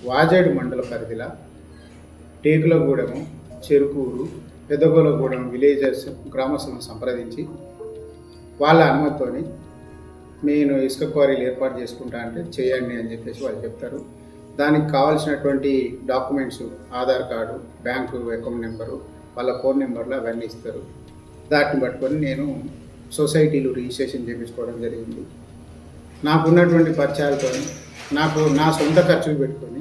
వాజేడు మండల పరిధిల టేకులగూడెము, చెరుకూరు, పెద్దగోలగూడెం విలేజెస్ గ్రామస్తులను సంప్రదించి వాళ్ళ అనుమతితోని నేను ఇసుక క్వారీలు ఏర్పాటు చేసుకుంటా అంటే చేయండి అని చెప్పేసి వాళ్ళు చెప్తారు. దానికి కావాల్సినటువంటి documents Aadhaar card, bank account number, వాళ్ళ ఫోన్ నెంబర్లు అవన్నీ ఇస్తారు. దాన్ని పట్టుకొని నేను సొసైటీలు రిజిస్ట్రేషన్ చేయించుకోవడం జరిగింది. నాకున్నటువంటి పరిచయాలతో నా సొంత ఖర్చులు పెట్టుకొని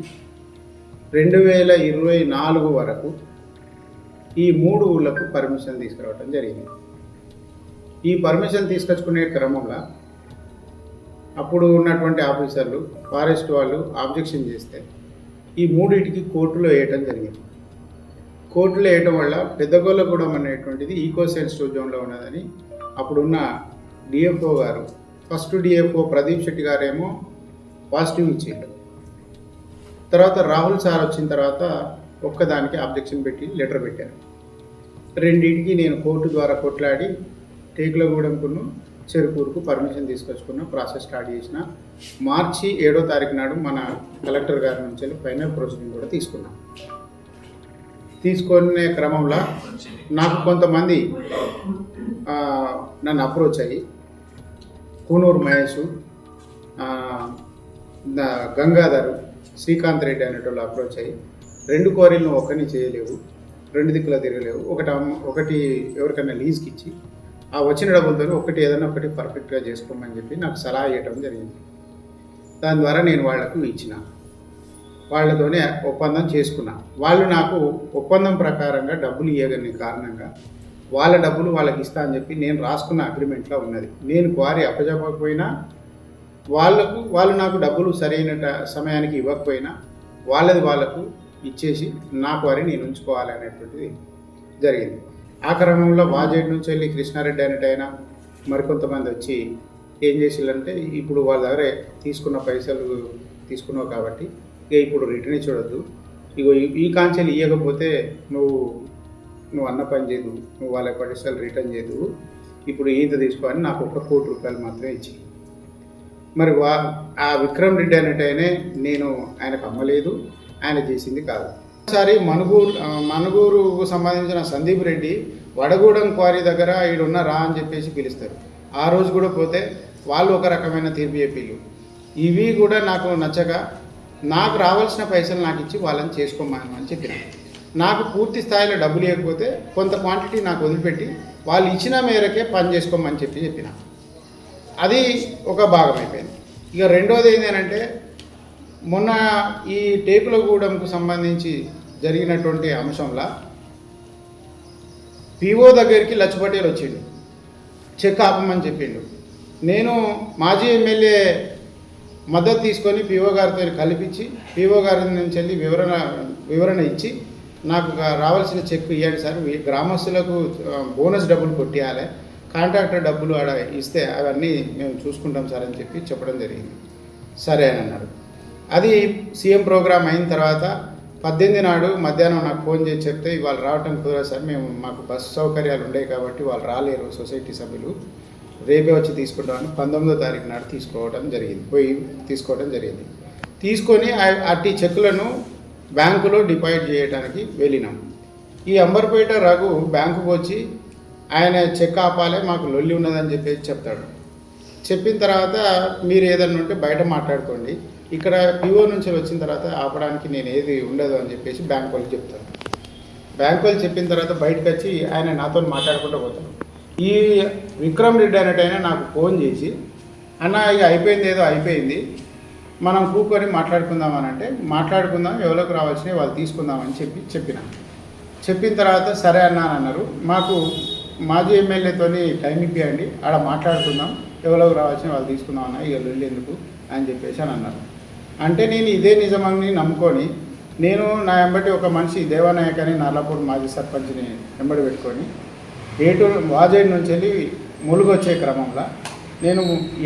2024 వరకు ఈ 3 ఊళ్ళకు పర్మిషన్ తీసుకురావడం జరిగింది. ఈ పర్మిషన్ తీసుకొచ్చుకునే క్రమంలో అప్పుడు ఉన్నటువంటి ఆఫీసర్లు, ఫారెస్ట్ వాళ్ళు ఆబ్జెక్షన్ చేస్తే ఈ 3టికి కోర్టులో వేయటం జరిగింది. కోర్టులో వేయటం వల్ల పెద్దగోలగూడెం అనేటువంటిది ఈకో సెన్సిటివ్ జోన్లో ఉన్నదని అప్పుడున్న డిఎఫ్ఓ గారు, ఫస్ట్ డిఎఫ్ఓ ప్రదీప్ శెట్టి గారేమో పాజిటివ్ ఇచ్చారు. తర్వాత రాహుల్ సార్ వచ్చిన తర్వాత ఒక్కదానికి ఆబ్జెక్షన్ పెట్టి లెటర్ పెట్టారు. రెండింటికి నేను కోర్టు ద్వారా కొట్లాడి టేకులగూడెంకును చెరుకూరుకు పర్మిషన్ తీసుకొచ్చుకున్న ప్రాసెస్ స్టార్ట్ చేసిన. మార్చి 7వ తారీఖు నాడు మన కలెక్టర్ గారి నుంచి ఫైనల్ ప్రొసీడింగ్ కూడా తీసుకున్నాం. తీసుకునే క్రమంలో నాకు కొంతమంది నన్ను అప్రోచ్ అయ్యి కూనూరు మహేష్, గంగాధర్, శ్రీకాంత్ రెడ్డి అనేటోళ్ళు అప్రోచ్ అయ్యి 2 క్వారీలను ఒక్కని చేయలేవు, 2 దిక్కులా తిరగలేవు, ఒకటి ఎవరికైనా లీజ్కి ఇచ్చి ఆ వచ్చిన డబ్బులతో ఏదైనా ఒకటి పర్ఫెక్ట్గా చేసుకోమని చెప్పి నాకు సలహా ఇవ్వడం జరిగింది. దాని ద్వారా నేను వాళ్లకు ఇచ్చిన, వాళ్ళతోనే ఒప్పందం చేసుకున్నా. వాళ్ళు నాకు ఒప్పందం ప్రకారంగా డబ్బులు ఇవ్వగలిగిన కారణంగా వాళ్ళ డబ్బులు వాళ్ళకి ఇస్తా అని చెప్పి నేను రాసుకున్న అగ్రిమెంట్లో ఉన్నది. నేను క్వారీ అప్పచెప్పకపోయినా వాళ్ళు నాకు డబ్బులు సరైన సమయానికి ఇవ్వకపోయినా వాళ్ళకు ఇచ్చేసి నా క్వారీ నేను ఉంచుకోవాలి అనేటువంటిది జరిగింది. ఆ క్రమంలో వాజేడ్ నుంచి వెళ్ళి కృష్ణారెడ్డి అనేటైనా మరికొంతమంది వచ్చి ఏం చేసిల్లంటే, ఇప్పుడు వాళ్ళ దగ్గర తీసుకున్న పైసలు తీసుకున్నావు కాబట్టి ఇక ఇప్పుడు రిటర్న్ చూడొద్దు, ఇగో ఈ కాంచెలు ఇవ్వకపోతే నువ్వు అన్న పని చేయదు, నువ్వు వాళ్ళ పైసలు రిటర్న్ చేయదు, ఇప్పుడు ఈత తీసుకో అని నాకు 1 కోటి రూపాయలు మాత్రమే ఇచ్చి, మరి ఆ విక్రమ్ రెడ్డి అనేటైనే నేను ఆయనకు అమ్మలేదు, ఆయన చేసింది కాదు. ఒకసారి మనుగూరుకు సంబంధించిన సందీప్ రెడ్డి వడగూడెం క్వారీ దగ్గర ఈడున్న రా అని చెప్పేసి పిలుస్తారు. ఆ రోజు కూడా పోతే వాళ్ళు ఒక రకమైన తీర్పు చెప్పిళ్ళు. ఇవి కూడా నాకు నచ్చక నాకు రావాల్సిన పైసలు నాకు ఇచ్చి వాళ్ళని చేసుకోమని చెప్పిన. నాకు పూర్తి స్థాయిలో డబ్బులు ఇవ్వకపోతే కొంత క్వాంటిటీ నాకు వదిలిపెట్టి వాళ్ళు ఇచ్చిన మేరకే పని చేసుకోమని చెప్పిన. అది ఒక భాగం అయిపోయింది. ఇక రెండోది ఏంటంటే, మొన్న ఈ టేకులగూడెంకు సంబంధించి జరిగినటువంటి అంశంలో పిఓ దగ్గరికి లచ్చపటేల్ వచ్చిండు, చెక్ ఆపమని చెప్పిండు. నేను మాజీ ఎమ్మెల్యే మద్దతు తీసుకొని పిఓ గారితో కల్పించి పిఓ గారి నుంచి వెళ్ళి వివరణ ఇచ్చి నాకు రావాల్సిన చెక్ ఇవ్వండి సార్, గ్రామస్తులకు బోనస్ డబ్బులు కొట్టియాలి, కాంట్రాక్టర్ డబ్బులు ఆడ ఇస్తే అవన్నీ మేము చూసుకుంటాం సార్ అని చెప్పడం జరిగింది. సరే అని అన్నారు. అది సీఎం ప్రోగ్రామ్ అయిన తర్వాత 18 నాడు మధ్యాహ్నం నాకు ఫోన్ చేసి చెప్తే ఇవాళ రావటం కుదరదు సార్, మాకు బస్సు సౌకర్యాలు ఉండేవి కాబట్టి వాళ్ళు రాలేరు సొసైటీ సభ్యులు, రేపే వచ్చి తీసుకుంటామని 19వ తారీఖు నాడు తీసుకోవడం జరిగింది. తీసుకొని అట్టి చెక్కులను బ్యాంకులో డిపాజిట్ చేయడానికి వెళ్ళినాం. ఈ అంబర్పేట రఘు బ్యాంకుకు వచ్చి ఆయన చెక్ ఆపాలి, మాకు లొల్లి ఉన్నదని చెప్పేసి చెప్తాడు. చెప్పిన తర్వాత మీరు ఏదన్నా ఉంటే బయట మాట్లాడుకోండి, ఇక్కడ పిఓ నుంచి వచ్చిన తర్వాత ఆపడానికి నేను ఏది ఉండదు అని చెప్పేసి బ్యాంక్ వాళ్ళు చెప్తాను. బ్యాంక్ వాళ్ళు చెప్పిన తర్వాత బయటకు వచ్చి ఆయన నాతో మాట్లాడుకుంటూ పోతాను. ఈ విక్రమ్ రెడ్డి అనేటైనా నాకు ఫోన్ చేసి, అన్న ఇక అయిపోయింది, మనం కూకొని మాట్లాడుకుందామని అంటే, మాట్లాడుకుందాం, ఎవరికి రావాల్సినవి వాళ్ళు తీసుకుందామని చెప్పిన తర్వాత సరే అన్న అని అన్నారు. మాకు మాజీ ఎమ్మెల్యేతో టైం ఇప్పియండి, ఆడ మాట్లాడుకుందాం, ఎవరికి రావాల్సిన వాళ్ళు తీసుకుందాం అన్న, ఇక వెళ్ళి ఎందుకు అని చెప్పేసి అని అన్నారు. అంటే నేను ఇదే నిజమని నమ్ముకొని నేను నా వెంబటి ఒక మనిషి దేవానాయక్ అని నర్లాపూర్ మాజీ సర్పంచ్ని వెంబడి పెట్టుకొని వాజేడ్ నుంచి వెళ్ళి ములుగు వచ్చే క్రమంలో నేను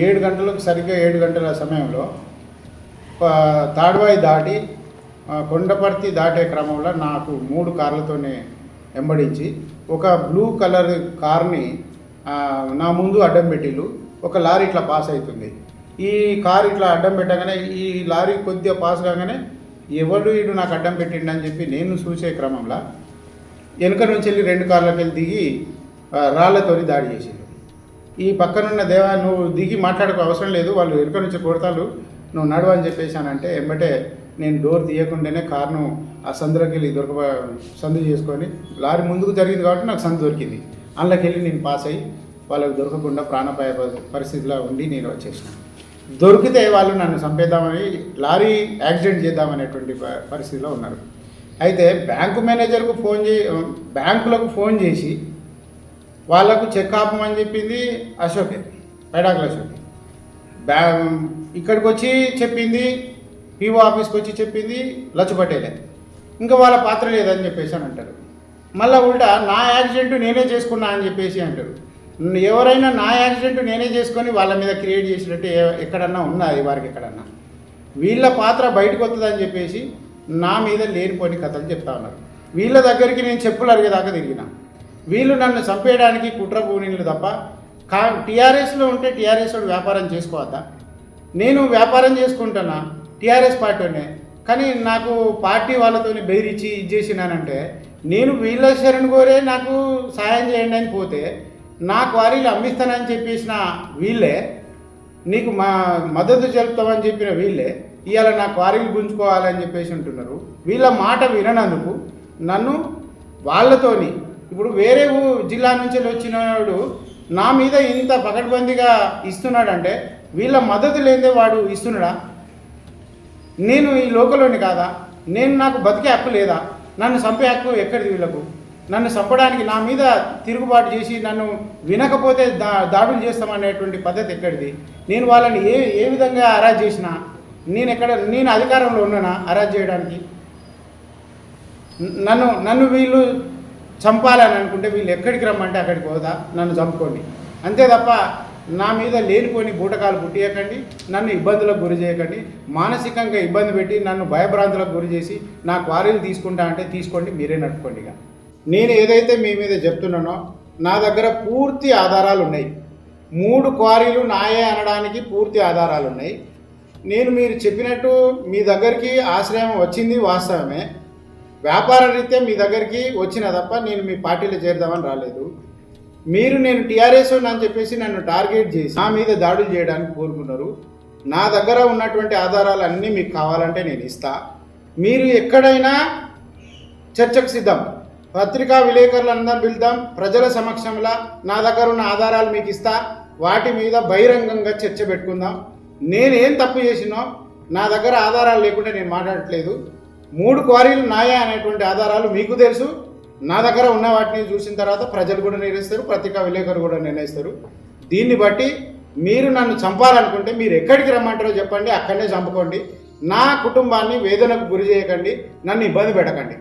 7 గంటలకు సరిగ్గా 7 గంటల సమయంలో తాడ్వాయి దాటి కొండపర్తి దాటే క్రమంలో నాకు 3 కార్లతోనే వెంబడించి ఒక బ్లూ కలర్ కార్ని నా ముందు అడ్డం పెట్టిళ్ళు. ఒక లారీ ఇట్లా పాస్ అవుతుంది. ఈ కారు ఇట్లా అడ్డం పెట్టగానే ఈ లారీ కొద్దిగా పాస్ కాగానే ఎవరు వీడు నాకు అడ్డం పెట్టిండు అని చెప్పి నేను చూసే క్రమంలో వెనుక నుంచి వెళ్ళి 2 కార్లకు వెళ్ళి దిగి రాళ్లతోని దాడి చేసిండు. ఈ పక్కనున్న దేవా నువ్వు దిగి మాట్లాడక అవసరం లేదు, వాళ్ళు వెనుక నుంచి కొడతారు, నువ్వు నడువు అని చెప్పేసానంటే ఎంబటే నేను డోర్ తీయకుండానే కార్ను ఆ సందులోకి వెళ్ళి సందు చేసుకొని లారీ ముందుకు జరిగింది కాబట్టి నాకు సందు దొరికింది. అందులోకి వెళ్ళి నేను పాస్ అయ్యి వాళ్ళకు దొరకకుండా ప్రాణాపాయ పరిస్థితిలో ఉండి నేను వచ్చేసిన. దొరికితే వాళ్ళు నన్ను చంపేద్దామని లారీ యాక్సిడెంట్ చేద్దామనేటువంటి పరిస్థితిలో ఉన్నారు. అయితే బ్యాంకు మేనేజర్కు బ్యాంకులకు ఫోన్ చేసి వాళ్ళకు చెక్ ఆపమని చెప్పింది అశోకే, పైడాకుల అశోక్. ఇక్కడికి వచ్చి చెప్పింది పీఓ ఆఫీస్కి వచ్చి చెప్పింది లచ్చు పటేలే. ఇంకా వాళ్ళ పాత్ర లేదని చెప్పేసి అని అంటారు. మళ్ళీ ఉల్టా నా యాక్సిడెంట్ నేనే చేసుకున్నా అని చెప్పేసి అంటారు. ఎవరైనా నా యాక్సిడెంట్ నేనే చేసుకొని వాళ్ళ మీద క్రియేట్ చేసినట్టు ఎక్కడన్నా ఉన్నది వారికి ఎక్కడన్నా. వీళ్ళ పాత్ర బయటకు వస్తుందని చెప్పేసి నా మీద లేనిపోని కథలు చెప్తా ఉన్నారు. వీళ్ళ దగ్గరికి నేను చెప్పులు అరిగేదాకా తిరిగిన. వీళ్ళు నన్ను చంపేయడానికి కుట్ర పూనిలు తప్ప టీఆర్ఎస్లో ఉంటే టీఆర్ఎస్ వాడు వ్యాపారం చేసుకోవద్దా? నేను వ్యాపారం చేసుకుంటున్నా, టీఆర్ఎస్ పార్టీనే, కానీ నాకు పార్టీ వాళ్ళతో బెదిరించి ఇచ్చేసినానంటే నేను వీళ్ళ శరణ్ కోరే నాకు సాయం చేయండి అని పోతే నా క్వారీలు అమ్మిస్తానని చెప్పేసిన వీళ్ళే, నీకు మా మద్దతు తెలుపుతామని చెప్పిన వీళ్ళే ఇవాళ నా క్వారీలు గుంజుకోవాలని చెప్పేసి అంటున్నారు. వీళ్ళ మాట విననందుకు నన్ను వాళ్ళతోని ఇప్పుడు వేరే జిల్లా నుంచి వచ్చినవాడు నా మీద ఇంత పకడ్బందీగా ఇస్తున్నాడంటే వీళ్ళ మద్దతు లేదే వాడు ఇస్తున్నాడా? నేను ఈ లోకలోని కాదా? నాకు బతికే హక్కు లేదా? నన్ను చంపే హక్కు ఎక్కడిది వీళ్ళకు? నన్ను చంపడానికి నా మీద తిరుగుబాటు చేసి నన్ను వినకపోతే దాడులు చేస్తామనేటువంటి పద్ధతి ఎక్కడిది? నేను వాళ్ళని ఏ విధంగా అరెస్ట్ చేసినా నేను అధికారంలో ఉన్నానా అరెస్ట్ చేయడానికి? నన్ను వీళ్ళు చంపాలని అనుకుంటే వీళ్ళు ఎక్కడికి రమ్మంటే అక్కడికి పోదా, నన్ను చంపుకోండి అంతే తప్ప నా మీద లేనిపోని బూటకాలు పుట్టియకండి, నన్ను ఇబ్బందులకు గురి చేయకండి, మానసికంగా ఇబ్బంది పెట్టి నన్ను భయభ్రాంతులకు గురి చేసి నా క్వారీలు తీసుకుంటా అంటే తీసుకోండి, మీరే నడుపుకోండి. ఇక నేను ఏదైతే మీ మీద చెప్తున్నానో నా దగ్గర పూర్తి ఆధారాలు ఉన్నాయి. 3 క్వారీలు నాయే అనడానికి పూర్తి ఆధారాలు ఉన్నాయి. నేను మీరు చెప్పినట్టు మీ దగ్గరికి ఆశ్రయం వచ్చింది వాస్తవమే, వ్యాపార రీత్యా మీ దగ్గరికి వచ్చిన తప్ప నేను మీ పార్టీలో చేరుదామని రాలేదు. మీరు నేను టీఆర్ఎస్ అని చెప్పేసి నన్ను టార్గెట్ చేసి నా మీద దాడులు చేయడానికి కోరుకున్నారు. నా దగ్గర ఉన్నటువంటి ఆధారాలు అన్నీ మీకు కావాలంటే నేను ఇస్తా. మీరు ఎక్కడైనా చర్చకు సిద్ధం, పత్రికా విలేకరులందరూ పిలుద్దాం, ప్రజల సమక్షంలో నా దగ్గర ఉన్న ఆధారాలు మీకు ఇస్తా, వాటి మీద బహిరంగంగా చర్చ పెట్టుకుందాం. నేనేం తప్పు చేసినో నా దగ్గర ఆధారాలు లేకుండా నేను మాట్లాడట్లేదు. 3 క్వారీలు నాయా అనేటువంటి ఆధారాలు మీకు తెలుసు. నా దగ్గర ఉన్న వాటిని చూసిన తర్వాత ప్రజలు కూడా నిర్ణయిస్తారు, పత్రికా విలేకరులు కూడా నిర్ణయిస్తారు. దీన్ని బట్టి మీరు నన్ను చంపాలనుకుంటే మీరు ఎక్కడికి రమ్మంటారో చెప్పండి, అక్కడనే చంపుకోండి. నా కుటుంబాన్ని వేదనకు గురి చేయకండి, నన్ను ఇబ్బంది పెట్టకండి.